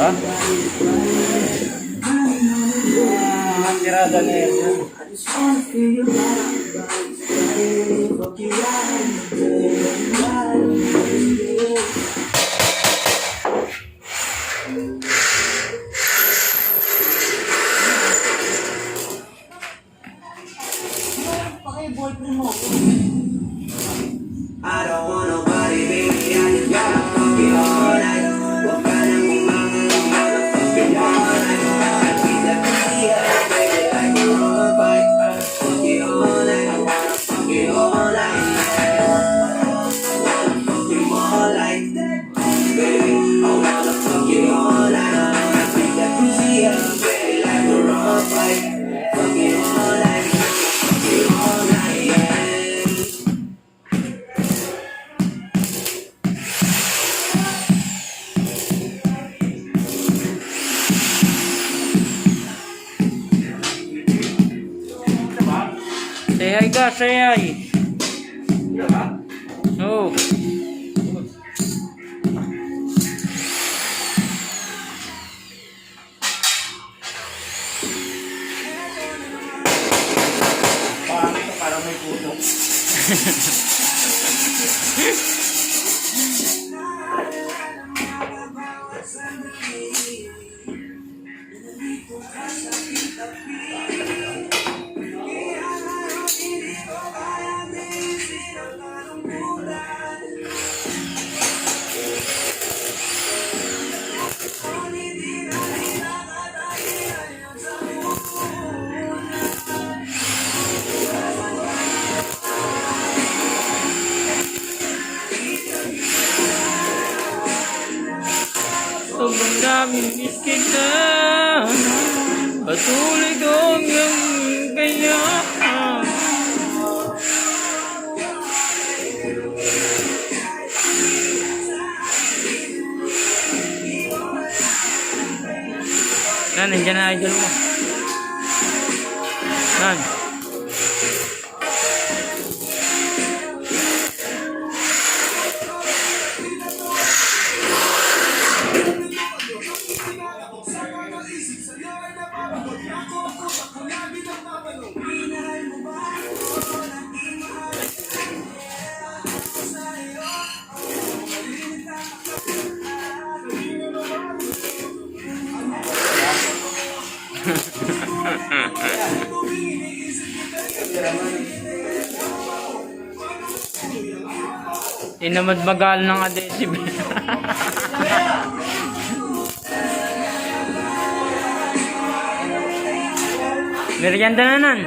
Ha? Tirada na yan. I don't want nobody, baby. I just gotta fuck you all night. Huwag ka nang umangal, fuck you all night. I keep that pussy up, baby, like a road fight. Fuck you all night. I wanna fuck you all night. I wanna fuck you all night, baby. I wanna fuck you all night. I keep that pussy up, baby, like a road fight. Fuck you all night. Fuck you all night, yeah. Say hi ka, say hi. Oh. Parang may puto. Sobrang daming miskit na patuloy ko hanggang kaya. Nandiyan na idol mo. Nan. Inamad magal ng adhesive. Merienda na nan.